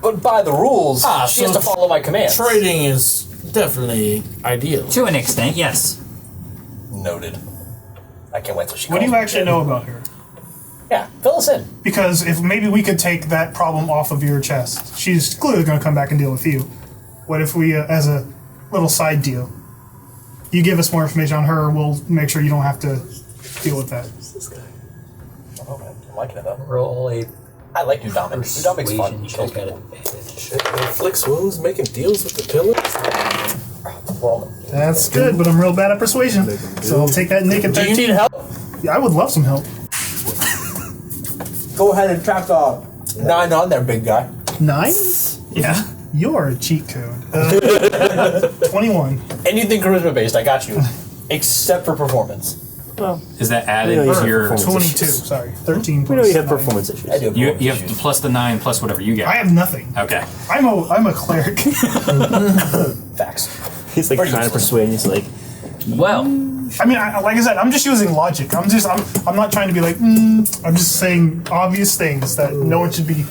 But by the rules, she has to follow my commands. Trading is definitely ideal. To an extent, yes. Noted. I can't wait till she What do calls you me. actually know about her? Yeah, fill us in. Because if maybe we could take that problem off of your chest. She's clearly going to come back and deal with you. What if we, as a little side deal, you give us more information on her, we'll make sure you don't have to deal with that. Oh, man, I'm liking it though. Roll a I like New Dominic. New Dominic's fun. persuasion Kills check at people. advantage. Shit, inflicts wounds, making deals with the pillars. Well, That's good, but I'm real bad at persuasion. So I'll take that naked do 13. you need help? Yeah, I would love some help. Go ahead and track 9 on there, big guy. 9? Yeah. You're a cheat code. 21. Anything charisma based, I got you. Except for performance. Is that added Yeah, to your... performance. 22, sorry. 13 We plus know you have 9. performance issues. I do. You have plus the 9 plus whatever you I get. have nothing. Okay. I'm a cleric. Facts. He's like Pretty trying to useless. persuade. He's like, Well, I mean, like I said, I'm just using logic. I'm not trying to be like, I'm just saying obvious things that no one should be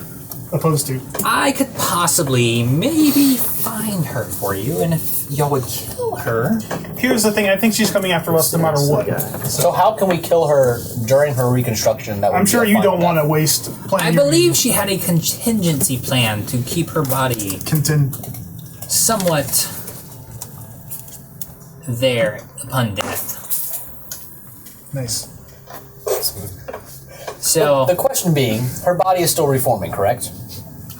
opposed to. I could possibly maybe find her for you, and if y'all would kill her... Here's the thing, I think she's coming after us no matter what. So how can we kill her during her reconstruction? That would I'm be sure a you fine don't death? want to waste plenty I believe she had a contingency plan to keep her body somewhat there upon death. Nice. So, The question being, her body is still reforming, correct?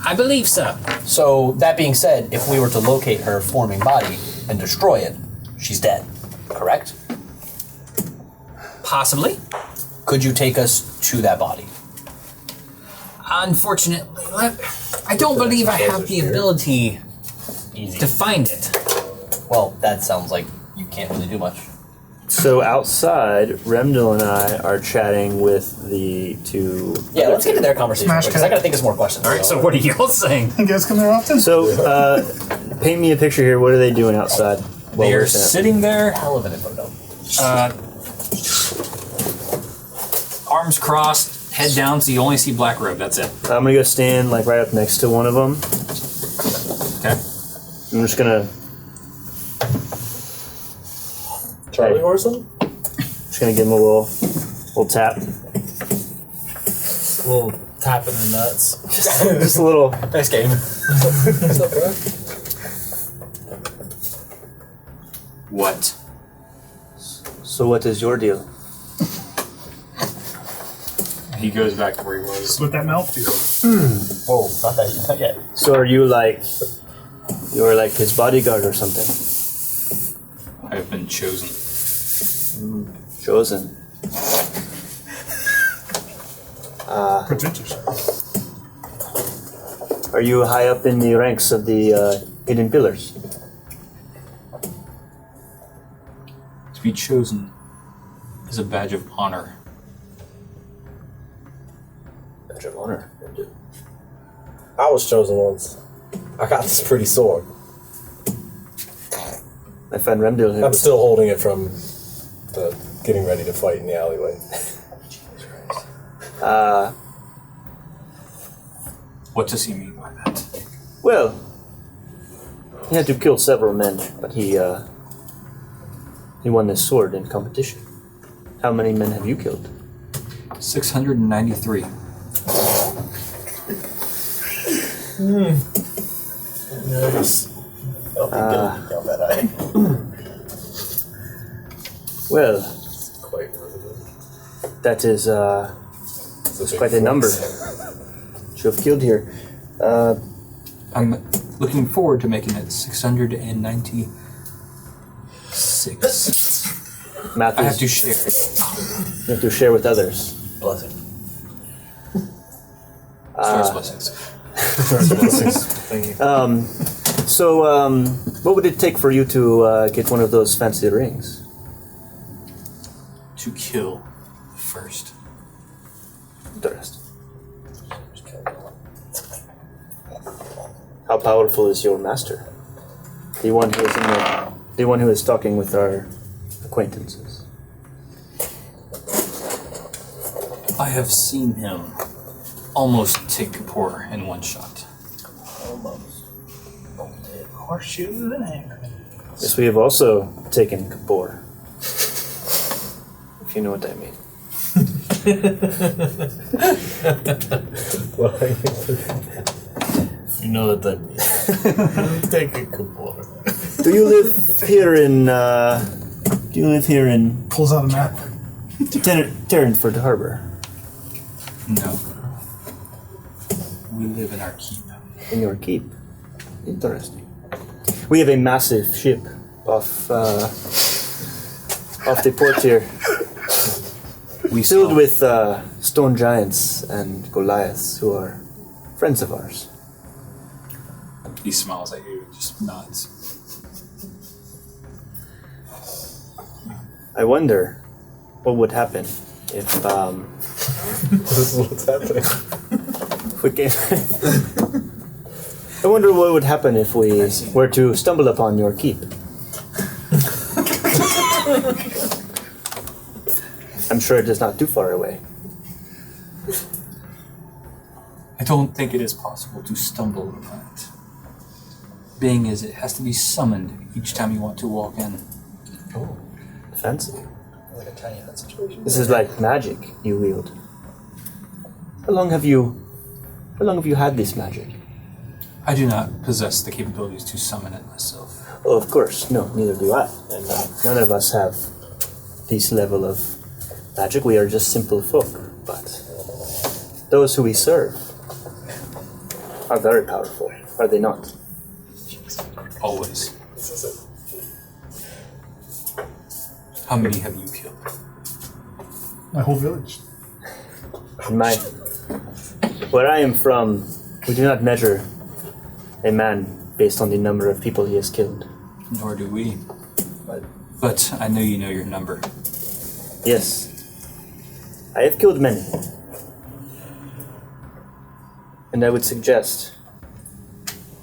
I believe so. So that being said, if we were to locate her forming body and destroy it, she's dead, correct? Possibly. Could you take us to that body? Unfortunately, I don't believe I have the ability Easy. to find it. Well, that sounds like you can't really do much. so outside, Remdil and I are chatting with the two. Yeah, let's get to their conversation Smash because I gotta think of some more questions. All right, so what are y'all saying? You guys come there often? So, paint me a picture here. What are they doing outside? while They we're are sitting there, Hell of an info dump. arms crossed, head down, so you only see black robe. That's it. I'm gonna go stand like right up next to one of them. Okay. I'm just gonna Charlie horse him? give him a little tap. A little tap in the nuts. Just a little. Nice game. What? So what is your deal? He goes back to where he was. With that mouthfeel. Whoa, not yet. So are you like his bodyguard or something? I have been chosen. Chosen. Pretentious. Are you high up in the ranks of the Hidden Pillars? To be chosen is a badge of honor. Badge of honor. I was chosen once. I got this pretty sword. My friend Remdil here. I'm still holding it from the getting ready to fight in the alleyway. What does he mean by that? Well, he had to kill several men, but he won this sword in competition. How many men have you killed? 693. Nice. Don't be guilty down that eye. Well, Quite reasonable. that is It's a big quite a number force. you have killed here. I'm looking forward to making it 696. Math I is have to share. you have to share with others. Blessing. Star's blessings. So, what would it take for you to get one of those fancy rings? To kill first. The rest. How powerful is your master? The one who is the one who is talking with our acquaintances. I have seen him almost take Kapoor in one shot. Horseshoes and hanger. Yes, we have also taken Kapoor. If you know what I mean. You know what that means. Take a Kapoor. Do you live here in Pulls out a map. Terranford Harbor? No. We live in our keep. In your keep? Interesting. We have a massive ship off the port here. Filled with stone giants and Goliaths who are friends of ours. He smiles at you, just nods. I wonder what would happen if This is what's happening. if we came. I wonder what would happen if we were to stumble upon your keep. I'm sure it is not too far away. I don't think it is possible to stumble upon it. Being as it has to be summoned each time you want to walk in. Fancy. Like a tiny hut situation. This is like magic you wield. How long have you had this magic? I do not possess the capabilities to summon it myself. Oh, of course, no, neither do I. And none of us have this level of magic. We are just simple folk. But those who we serve are very powerful, are they not? Always. How many have you killed? My whole village. Where I am from, we do not measure a man based on the number of people he has killed. Nor do we. But I know you know your number. Yes, I have killed many. And I would suggest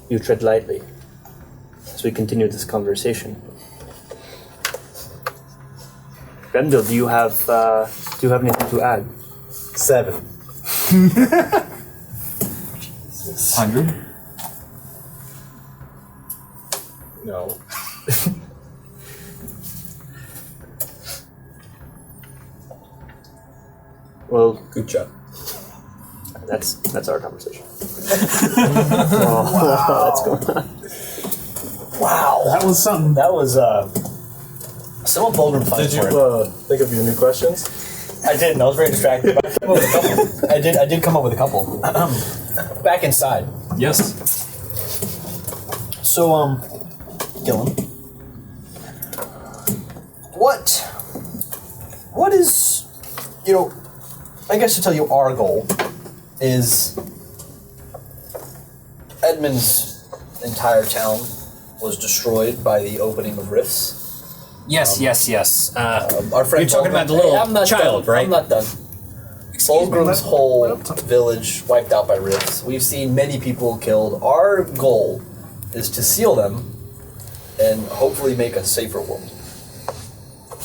you tread lightly as we continue this conversation. Grendel, do you have anything to add? 7. 100? No. Well, Good job. that's our conversation. That's going on. Wow. That was something. That was someone bold and Did you think of your new questions? I didn't. I was very distracted. But I came up with a couple. I did come up with a couple. Back inside. Yes. So, Gillen, what is, I guess to tell you our goal is Edmund's entire town was destroyed by the opening of rifts. Yes. Our friend You're talking about the Hey, little I'm not child, done. right? I'm not done. Fulgrim's let whole him talk. village wiped out by rifts. We've seen many people killed. Our goal is to seal them and hopefully make a safer world.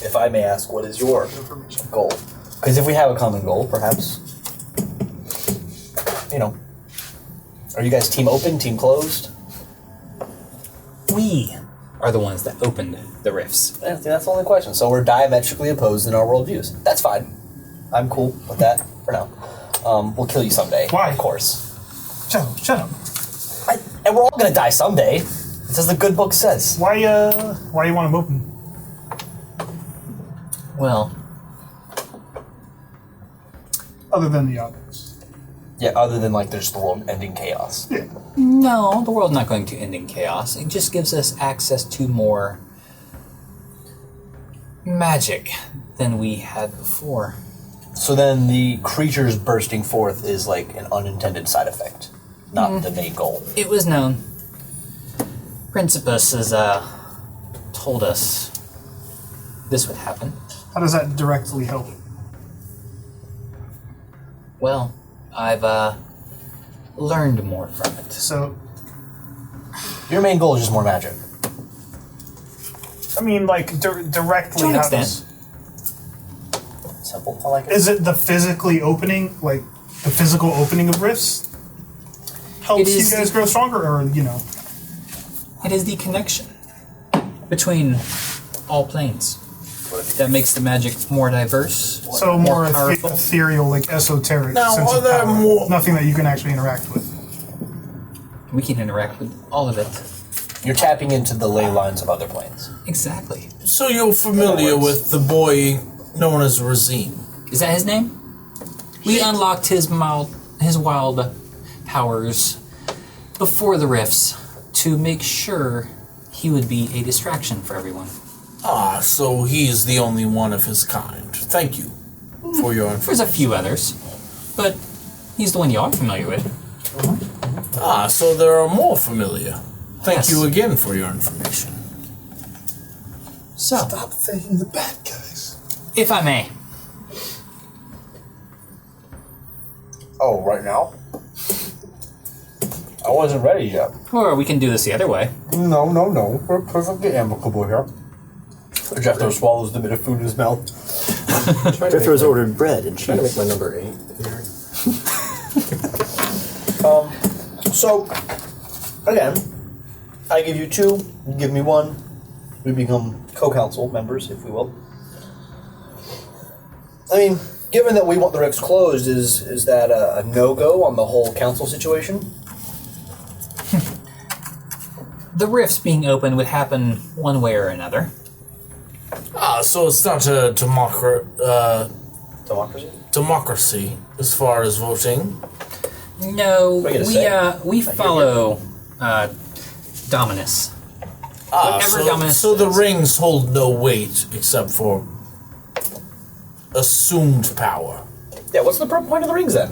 If I may ask, what is your goal? Because if we have a common goal, perhaps, are you guys team open, team closed? We are the ones that opened the rifts. I think that's the only question. So we're diametrically opposed in our worldviews. That's fine. I'm cool with that for now. We'll kill you someday. Why? Of course. Shut up. And we're all gonna die someday. It's as the good book says. Why do you want them open? Well, Other than the obvious. Yeah, other than there's the world ending chaos. Yeah. no, the world's not going to end in chaos. It just gives us access to more magic than we had before. So then the creatures bursting forth is an unintended side effect, not the main goal. It was known. Principus has told us this would happen. How does that directly help? Well, I've learned more from it. So, Your main goal is just more magic. I mean, like, directly. To an how extent. Simple. I like it. Is it the physically opening, like, the physical opening of rifts? Helps It is you guys grow stronger, or, you know? It is the connection between all planes that makes the magic more diverse. So more powerful. ethereal, like esoteric. Now, sense are of there power. more- Nothing that you can actually interact with. We can interact with all of it. You're tapping into the ley lines of other planes. Exactly. So you're familiar with the boy known as Razine? Is that his name? We unlocked his wild powers before the rifts to make sure he would be a distraction for everyone. Ah, so he is the only one of his kind. Thank you for your information. There's a few others, but he's the one you are familiar with. Ah, so there are more familiar. Thank Yes. you again for your information. So, Stop thinking the bad guys. if I may, Oh, right now? I wasn't ready yet. or we can do this the other way. No. We're perfectly amicable here. Jethro swallows the bit of food in his mouth. Jethro's ordered bread and Trying to make cheese. my number 8 here. So, again, I give you 2, you give me 1. We become co-council members, if we will. I mean, given that we want the rifts closed, is that a no-go on the whole council situation? The rifts being open would happen one way or another. Ah, so it's not a Democracy? democracy as far as voting. No, What are you gonna we follow Dominus. Ah, Whatever Dominus so the says. rings hold no weight except for assumed power. Yeah, what's the point of the rings then?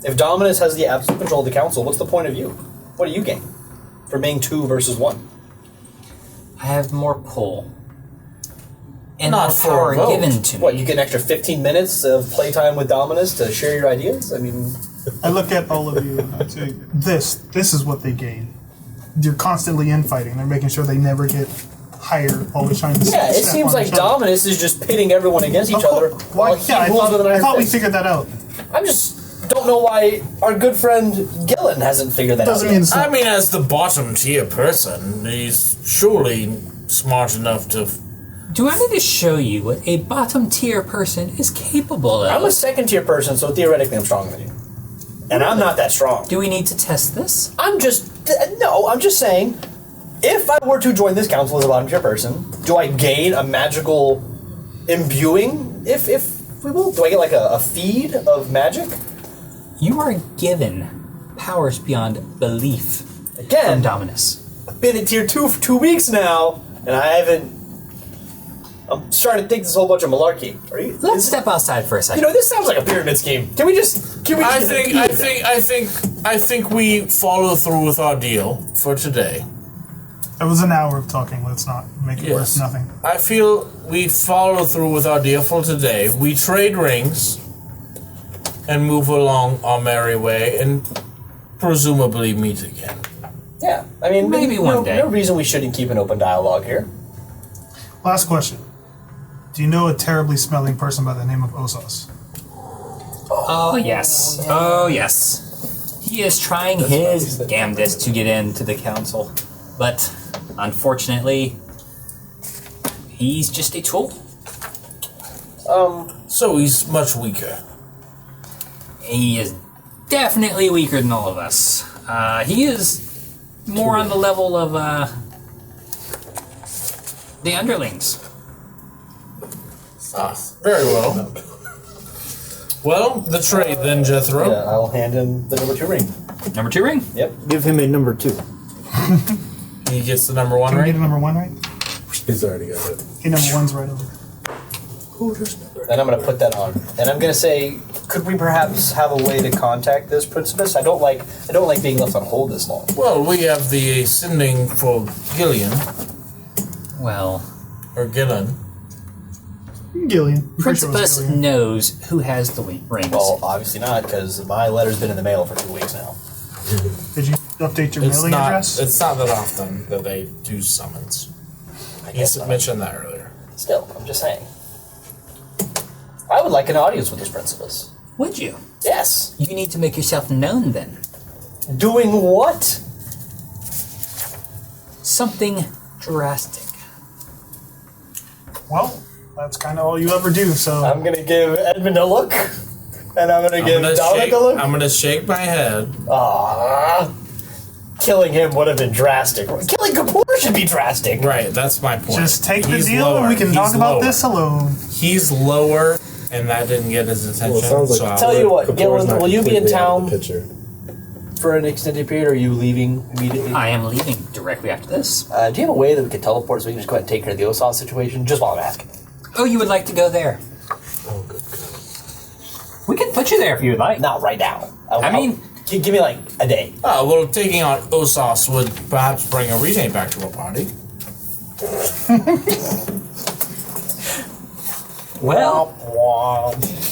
If Dominus has the absolute control of the council, what's the point of you? What do you gain for being 2 versus 1? I have more pull and Not more for power a vote. given to me. What, you get an extra 15 minutes of playtime with Dominus to share your ideas? I mean, I look at all of you and I say, this is what they gain. You're constantly infighting. They're making sure they never get higher, always trying to yeah, it step seems on like each other. Dominus is just pitting everyone against each other. Why? while he Yeah, I rules with an thought, I iron thought we fist. figured that out. I'm just don't know why our good friend Gillen hasn't figured that Doesn't out. mean yet. it's I mean, as the bottom tier person, he's surely smart enough to. Do I need to show you what a bottom tier person is capable of? I'm a second tier person, so theoretically I'm stronger than you. And I'm not that strong. Do we need to test this? I'm just saying, if I were to join this council as a bottom tier person, do I gain a magical imbuing? If we will, do I get like a feed of magic? You are given powers beyond belief from Again, Dominus. I've been at tier 2 for 2 weeks now, and I haven't. I'm starting to think this whole bunch of malarkey. Are you? Let's step outside for a second. You know, this sounds like a pyramid scheme. Can we just? I think we follow through with our deal for today. It was an hour of talking. Let's not make it worth Yes. nothing. I feel we follow through with our deal for today. We trade rings and move along our merry way and presumably meet again. Yeah, I mean, Maybe no, one day. No reason we shouldn't keep an open dialogue here. Last question. Do you know a terribly smelling person by the name of Osos? Oh, yes. Oh, yes. He is trying his damnedest to get into the council. But, unfortunately, he's just a tool. So he's much weaker. He is definitely weaker than all of us. He is more on the level of, the underlings. Ah, very well. Well, the trade then, Jethro. Yeah, I'll hand him the number 2 ring. Number 2 ring. Yep. Give him a number 2. He gets the number 1 Can we right. get a number 1 right? He's already got it. Okay, number 1's right over there. And I'm going to put that on. And I'm going to say, could we perhaps have a way to contact this Principus? I don't like being left on hold this long. Well, we have the sending for Gillian Well, or Gillen. Gillian. I'm pretty sure it was Principus Gillian. knows who has the rings. Well, obviously not, because my letter's been in the mail for 2 weeks now. Did you? update your mailing address? It's not that often that they do summons. You mentioned that earlier. Still, I'm just saying. I would like an audience with this Principus. Would you? Yes. You need to make yourself known then. Doing what? Something drastic. Well, that's kind of all you ever do, so... I'm going to give Edmund a look, and I'm going to give Dominic a look. I'm going to shake my head. Ah, killing him would have been drastic. Killing Kapoor should be drastic. Right, that's my point. Just take the He's deal lower. and we can He's talk about lower. this alone. He's lower, and that didn't get his attention. Well, it sounds like so I'll- Tell you what, Kapoor's Gillen, not will you be in completely out of town the picture. for an extended period, or are you leaving immediately? I am leaving directly after this. Do you have a way that we could teleport so we can just go ahead and take care of the Osal situation? Just while I'm asking. Oh, you would like to go there? Oh, good God. We can put you there if you would like. Not right now. I mean- give me like a day. Well, taking on Osas would perhaps bring a rename back to a party. Well,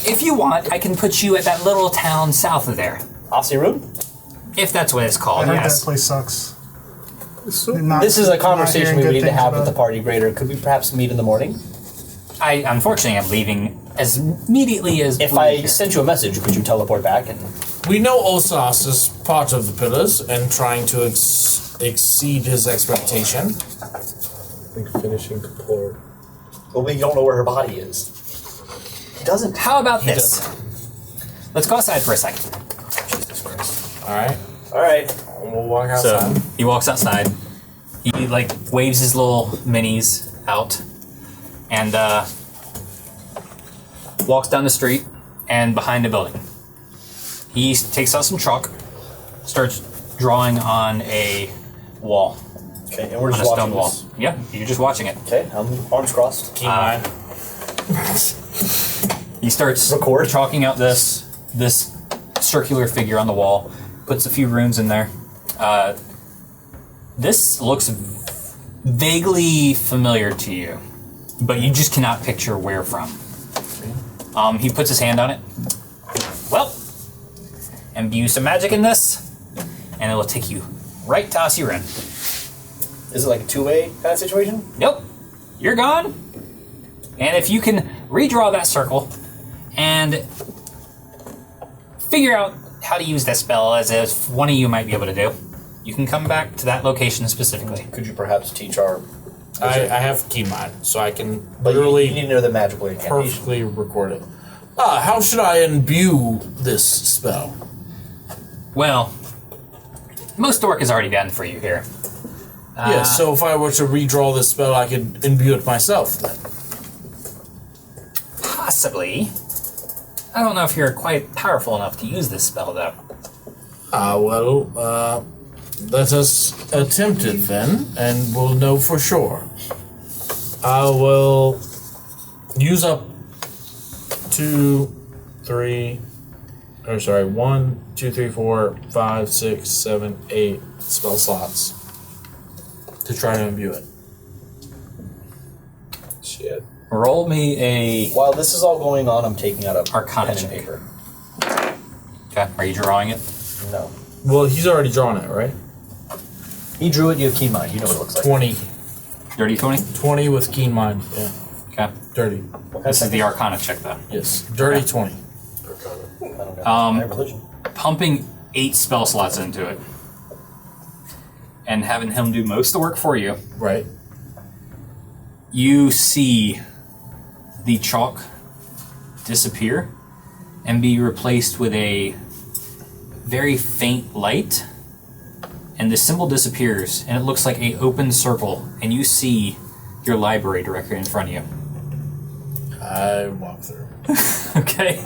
if you want, I can put you at that little town south of there. Asirun? If that's what it's I called, heard yes. that place sucks. This is a conversation we would need to have with the party greater. Could we perhaps meet in the morning? I unfortunately am leaving as immediately as If we I can. sent you a message, could you teleport back? And We know Osas is part of the Pillars and trying to exceed his expectation. I think finishing Kapoor. but we don't know where her body is. It doesn't. How about He this? Let's go outside for a second. Jesus Christ. All right, All right. we'll walk So outside. he walks outside. He like waves his little minis out, and walks down the street and behind a building. He takes out some chalk, starts drawing on a wall, Okay, and we're on just a stone watching wall. this. Yeah, you're just watching it. Okay, arms crossed. Keep in mind. He starts Record. chalking out this circular figure on the wall, puts a few runes in there. This looks vaguely familiar to you, but you just cannot picture where from. He puts his hand on it. Well, imbue some magic in this, and it will take you right to Asiren. Is it like a two-way kind of situation? Nope, you're gone. And if you can redraw that circle and figure out how to use that spell as if one of you might be able to do, you can come back to that location specifically. Could you perhaps teach our... I have key mind, so I can But literally you need to know the magical incantation. perfectly record it. How should I imbue this spell? Well, most of the work is already done for you here. Yes, so if I were to redraw this spell, I could imbue it myself then. Possibly. I don't know if you're quite powerful enough to use this spell, though. Let us attempt it then, and we'll know for sure. I will use up 1, 2, 3, 4, 5, 6, 7, 8 spell slots to try to imbue it. Shit. Roll me a... While this is all going on, I'm taking out a Arcana pen and check. paper. Okay, are you drawing it? No. Well, he's already drawn it, right? He drew it, you have keen mind. You know what it looks like. 20. Dirty 20? 20 with keen mind. Yeah. Okay. Dirty. This is the Arcana check, though. Yes. Dirty 20. I don't know. Um, I have religion. Pumping 8 spell slots into it and having him do most of the work for you, Right. you see the chalk disappear and be replaced with a very faint light, and the symbol disappears and it looks like an open circle, and you see your library directly in front of you. I walk through. Okay.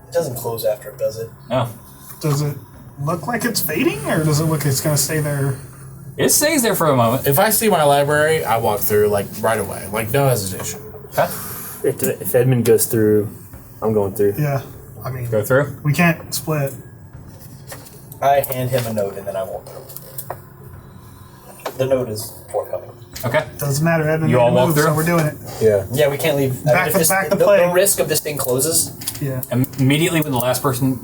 It doesn't close after it, does it? Oh. Does it look like it's fading, or does it look like it's going to stay there? It stays there for a moment. If I see my library, I walk through like right away, like no hesitation. Okay. If Edmund goes through, I'm going through. Yeah. I mean, Go through. we can't split. I hand him a note and then I walk through. The note is forthcoming. Okay. Doesn't matter. Edmund You made all a walk move, through? so we're doing it. Yeah. Yeah, we can't leave. Back if to this, back to the, play. the risk of this thing closes. Yeah. Immediately when the last person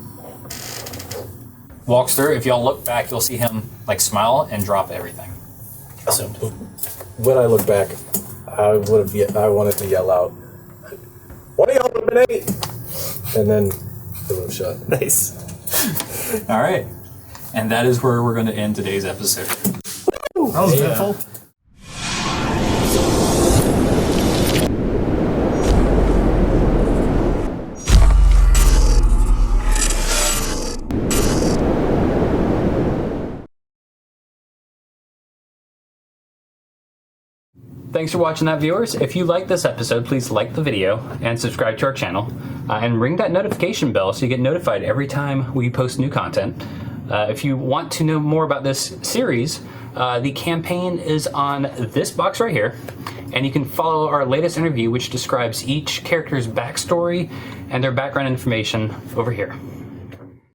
walks through. If y'all look back, you'll see him like smile and drop everything. Assumed. When I look back, I wanted to yell out, "What of y'all would have been 8?" And then it would have shut. Nice. All right, and that is where we're going to end today's episode. That was eventful. Thanks for watching that, viewers. If you like this episode, please like the video and subscribe to our channel. And ring that notification bell so you get notified every time we post new content. If you want to know more about this series, the campaign is on this box right here. And you can follow our latest interview, which describes each character's backstory and their background information over here.